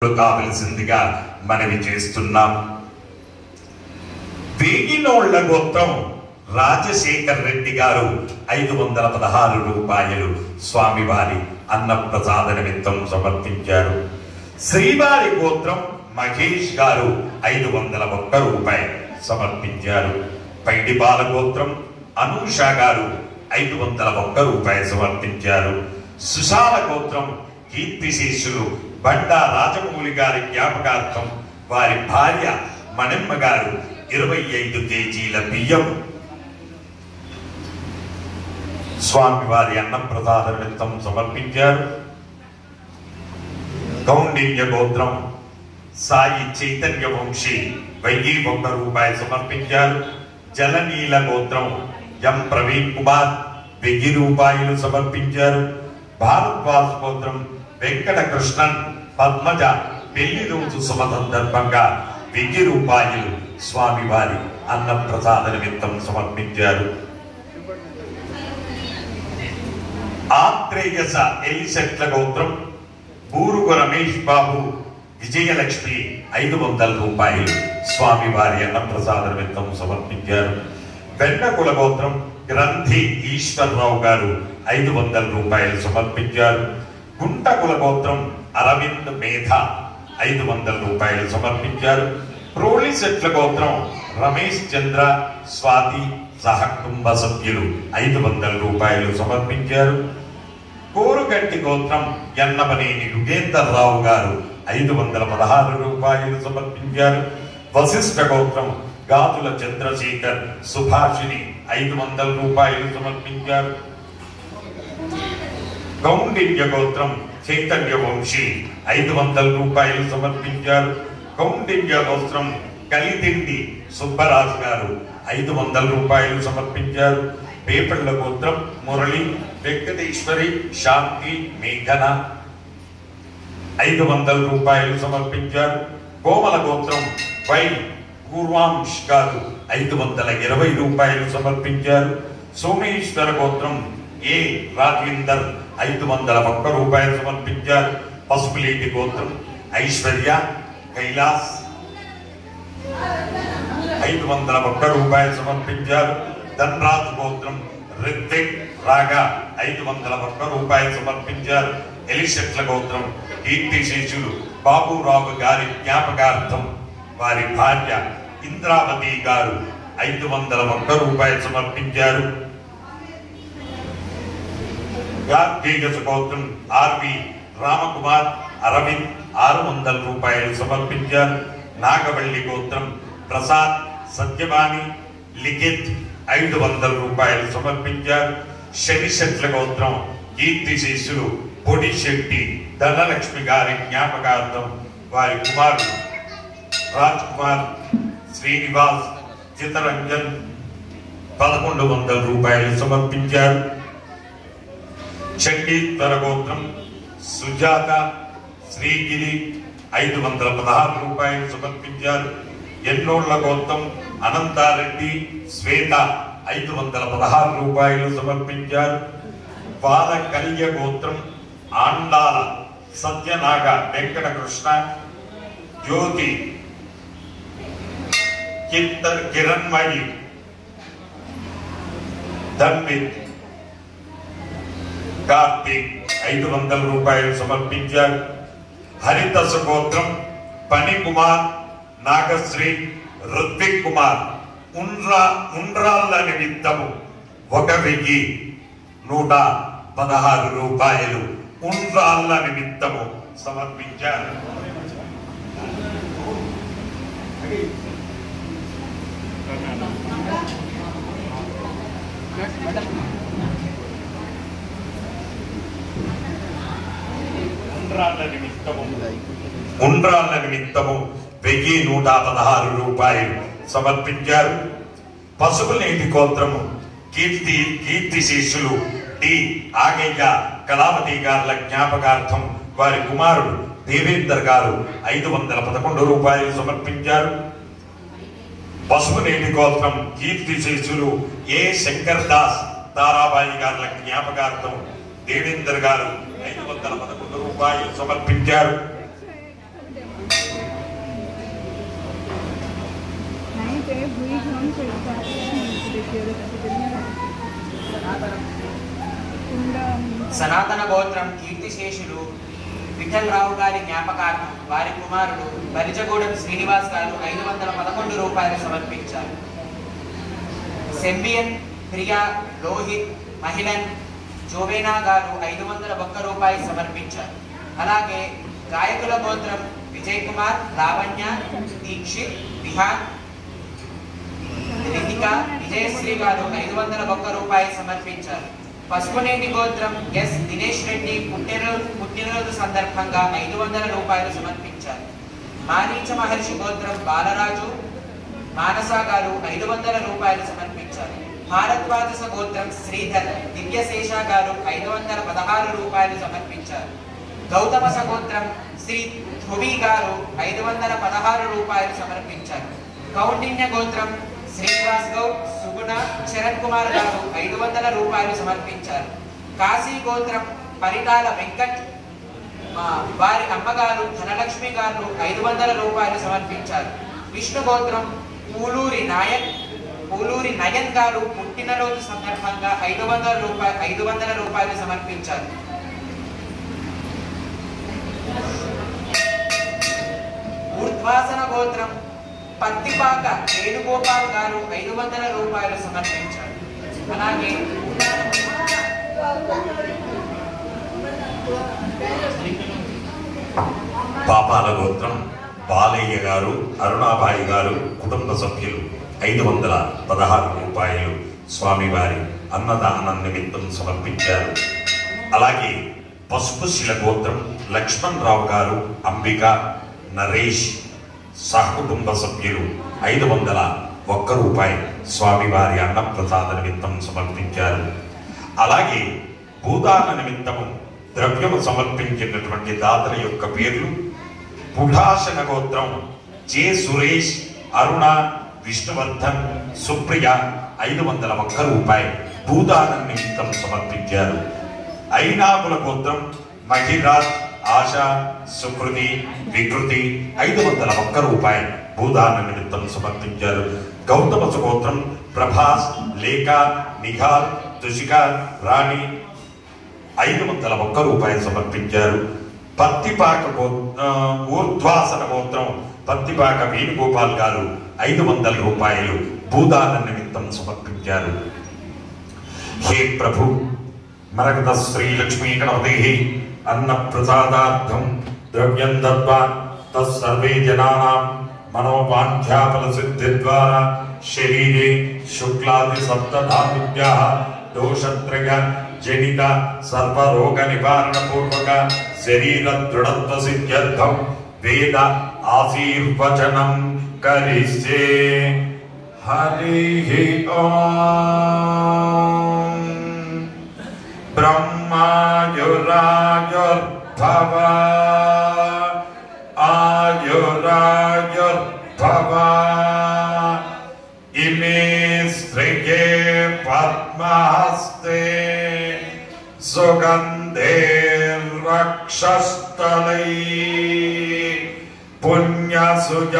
కావలసిందిగా మనవి చేస్తున్నాం. వేగినోళ్ల గోత్రం రాజశేఖర్ రెడ్డి గారు 516 రూపాయలు స్వామివారి అన్నప్రసాద నిమిత్తం సమర్పించారు. శ్రీవారి గోత్రం మహేష్ గారు 501 రూపాయలు సమర్పించారు. పైడిపాల గోత్రం అనూష గారు 501 రూపాయలు సమర్పించారు. సుశాల గోత్రం కీర్తిశేషులు బండా రాజమౌళి గారి జ్ఞాపకార్థం వారి భార్య మణెమ్మ గారు 25 కేజీల బియ్యం స్వామివారి అన్నప్రసాద నిమిత్తం సమర్పించారు. కౌండిన్య గోత్రం సాయి చైతన్య వంశీ 1001 రూపాయలు సమర్పించారు. జలనీల గోత్రం ఎం ప్రవీణ్ కుమార్ 1000 రూపాయలు సమర్పించారు. భారద్వాజ్ గోత్రం వెంకట కృష్ణన్ పద్మజ పెళ్లి రోజు శుభ సందర్భంగా 1000 రూపాయలు స్వామివారి అన్నప్రసాద నిమిత్తం సమర్పించారు. ఆత్రేయస ఎలిశెట్ల గోత్రం బూరుగు రమేష్ బాబు విజయలక్ష్మి 500 రూపాయలు స్వామివారి అన్నప్రసాద నిమిత్తం సమర్పించారు. వెన్నకుల గోత్రం గ్రంథి ఈశ్వరరావు గారు 500 రూపాయలు సమర్పించారు. గుంటకుల గోత్రం అరవింద్ మేధ 500 రూపాయలు సమర్పించారు. ప్రోలిసెట్ల గోత్రం రమేష్ చంద్ర స్వాతి సహకుటుంబ సభ్యులు 500 రూపాయలు సమర్పించారు. కోరుగంటి గోత్రం ఎన్నమనేని యుగేందర్రావు గారు 516 రూపాయలు సమర్పించారు. వశిష్ఠ గోత్రం గాతుల చంద్రశేఖర్ సుభాషిని 500 రూపాయలు సమర్పించారు. కౌండిన్య గోత్రం చైతన్య వంశీ 500 రూపాయలు సమర్పించారు. కౌండిన్య గోత్రం కలిదిండి సుబ్బరాజు గారు 500 రూపాయలు సమర్పించారు. పేపళ్ల గోత్రం మురళి వెంకటేశ్వరి శాంతి మేఘన 500 రూపాయలు సమర్పించారు. కోమల గోత్రం వై పూర్వాంశ్ గారు 520 రూపాయలు సమర్పించారు. సోమేశ్వర గోత్రం ఏ రాజేందర్ 501 రూపాయలు సమర్పించారు. పసుపులేటి గోత్రం ఐశ్వర్య కైలాస్ 501 రూపాయలు సమర్పించారు. ధన్రాజ్ గోత్రం రిత్విక్ రాగా 501 రూపాయలు సమర్పించారు. ఎలిశెట్ల గోత్రం కీర్తిశేషులు బాబురావు గారి జ్ఞాపకార్థం వారి భార్య ఇంద్రావతి గారు 501 రూపాయలు సమర్పించారు. గార్గేయస గోత్రం ఆర్వి రామకుమార్ అరవింద్ 600 రూపాయలు సమర్పించారు. నాగవల్లి గోత్రం ప్రసాద్ సత్యవాణి లిఖిత్ 500 రూపాయలు సమర్పించారు. శనిశెట్ల గోత్రం కీర్తిశేషులు పొడిశెట్టి ధనలక్ష్మి గారి జ్ఞాపకార్థం వారి కుమారుడు రాజ్ కుమార్ శ్రీనివాస్ చిత్తరంజన్ 1100 రూపాయలు సమర్పించారు. చండీశ్వర గోత్రం సుజాత శ్రీగిరి 516 రూపాయలు సమర్పించారు. ఎన్నోళ్ల గోత్రం అనంతారెడ్డి శ్వేత 516 రూపాయలు సమర్పించారు. పాలకల్య గోత్రం ఆండాల సత్యనాగ వెంకటకృష్ణ జ్యోతి కిరణ్మయి ధన్విత్ కార్తీక్ 500 రూపాయలు సమర్పించారు. హరితస గోత్రం పని కుమార్ నాగశ్రీ రుత్విక్ కుమార్ ఉండ్రాళ్ళ నిమిత్తము 1116 రూపాయలు ఉండ్రాళ్ళ నిమిత్తము సమర్పించారు. ఉండ్రాళ్ళ నిమిత్తము 1116 రూపాయలు సమర్పించారు. పసుపులేటి గోత్రము కీర్తిశేషులు డి ఆగయ్య కళావతి గారుల జ్ఞాపకార్థం వారి కుమారుడు దేవేందర్ గారు 511 రూపాయలు సమర్పించారు. పసుపులేటి గోత్రం కీర్తిశేషులు ఏ శంకర్ దాస్ తారాబాయి గారుల జ్ఞాపకార్థం దేవేందర్ గారు 511 రూపాయలు సమర్పించారు. సనాతన గోత్రం కీర్తిశేషులు విఠల్ రావు గారి జ్ఞాపకార్థం వారి కుమారుడు బలిజగూడెం శ్రీనివాస్ గారు 511 రూపాయలు సమర్పించారు. సెంబియన్ ప్రియా లోహిత్ మహిళన్ జోవేనా గారు 501 రూపాయలు సమర్పించారు. అలాగే గాయకుల గోత్రం విజయ్ కుమార్, లావణ్య, దీక్షిత్, విహాన్, రితిక, విజయశ్రీ గారు 501 రూపాయలు సమర్పించారు. పసుపునేటి గోత్రం ఎస్ దినేష్ రెడ్డి పుట్టినరోజు సందర్భంగా 500 రూపాయలు సమర్పించారు. మారీచ మహర్షి గోత్రం బాలరాజు, మానస గారు 500 రూపాయలు సమర్పించారు. భారద్వాజస గోత్రం శ్రీధర్, దివ్యశేష గారు 516 రూపాయలు సమర్పించారు. గౌతమస గోత్రం శ్రీ ధువి గారు 516 రూపాయలు సమర్పించారు. కౌండిన్య గోత్రం శ్రీనివాస్ గౌడ్, సుగుణ, శరత్ కుమార్ గారు 500 రూపాయలు సమర్పించారు. కాశీ గోత్రం పరిటాల వెంకట్, వారి అమ్మగారు ధనలక్ష్మి గారు 500 రూపాయలు సమర్పించారు. విష్ణు గోత్రం పూలూరి నయన్ గారు పుట్టినరోజు సందర్భంగా 500 రూపాయలు సమర్పించారు. ఊర్ధ్వాసన గోత్రం పత్తిపాక వేణుగోపాల్ గారు 500 రూపాయలు సమర్పించారు. అలాగే పాపాల గోత్రం బాలయ్య గారు, అరుణాబాయి గారు కుటుంబ సభ్యులు 516 రూపాయలు స్వామివారి అన్నదానం నిమిత్తం సమర్పించారు. అలాగే పసుపు శిల గోత్రం లక్ష్మణ్ రావు గారు, అంబిక, నరేష్ సహకుటుంబ సభ్యులు 501 రూపాయలు స్వామివారి అన్నప్రసాద నిమిత్తం సమర్పించారు. అలాగే భూదాన నిమిత్తము ద్రవ్యము సమర్పించినటువంటి దాతల యొక్క పేర్లు: పుఢాసన గోత్రం జె సురేష్, అరుణ, విష్ణువర్ధన్, సుప్రియ 501 రూపాయలు భూదాన నిమిత్తం సమర్పించారు. ఐనాకుల గోత్రం మహిరాజ్, ఆశ, సుకృతి, వికృతి 501 రూపాయలు భూదాన నిమిత్తం సమర్పించారు. గౌతమ గోత్రం ప్రభాస్, లేఖ, నిఘాల్, తుషిక, రాణి 501 రూపాయలు సమర్పించారు. పత్తిపాక ఊర్ధ్వాసన గోత్రం పత్తిపాక వేణుగోపాల్ గారు 500 రూపాయలు భూదాన నిమిత్తం సమర్పించారు. హే ప్రభు, మరకత శ్రీ లక్ష్మీ గణపతి అన్న ప్రసాదార్థం ద్రవ్యం దత్వా తత్సర్వే జనానాం మనోవాంఛాఫల సిద్ధి ద్వారా శరీరే శుక్లాది సప్తధాతుభ్యః దోషత్రయ జనిత సర్వరోగ నివారణ పూర్వక శరీర దృఢత్వ సిద్ధ్యర్థం వేద ఆశీర్వచనం కరిష్యే. హరి ఓం. బ్రహ్మాయురాయుర్భవ ఆయురాయుర్భవ ఇమే స్త్రియే పద్మహస్తే సుగంధేర్వక్షస్థలై పుణ్యసుజాయమానై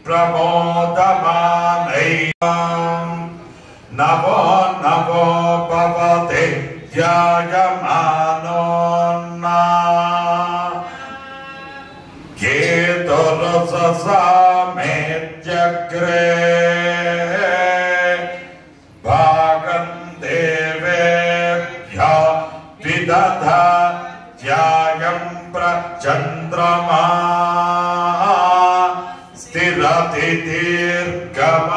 ప్రమోదమానై నవో నవో భవతే ధ్యాయమానోన్నా కేతురససామేత్యగ్రే భాగం దేవేభ్య విదధా ధ్యాయం ప్రచంద్రమా స్థిరతి దీర్ఘమాయు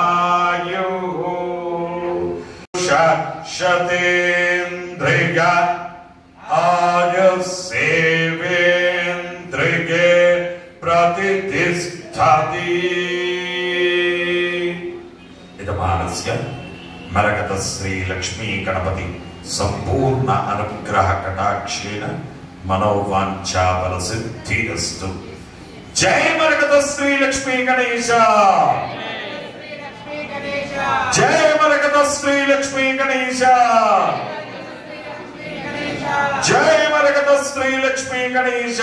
శతేంద్రియ ఆయుస్సేవేంద్రియే ప్రతిష్ఠతి. యజమానస్య మరకత శ్రీ లక్ష్మీ గణపతి సంపూర్ణ అనుగ్రహ కటాక్షేణ మనోవాంఛాఫల సిద్ధిరస్తు. జై మరకత శ్రీ లక్ష్మీ గణేశ, జై మరకత శ్రీ లక్ష్మీ గణేశ, జై మరకత శ్రీ లక్ష్మీ గణేశ.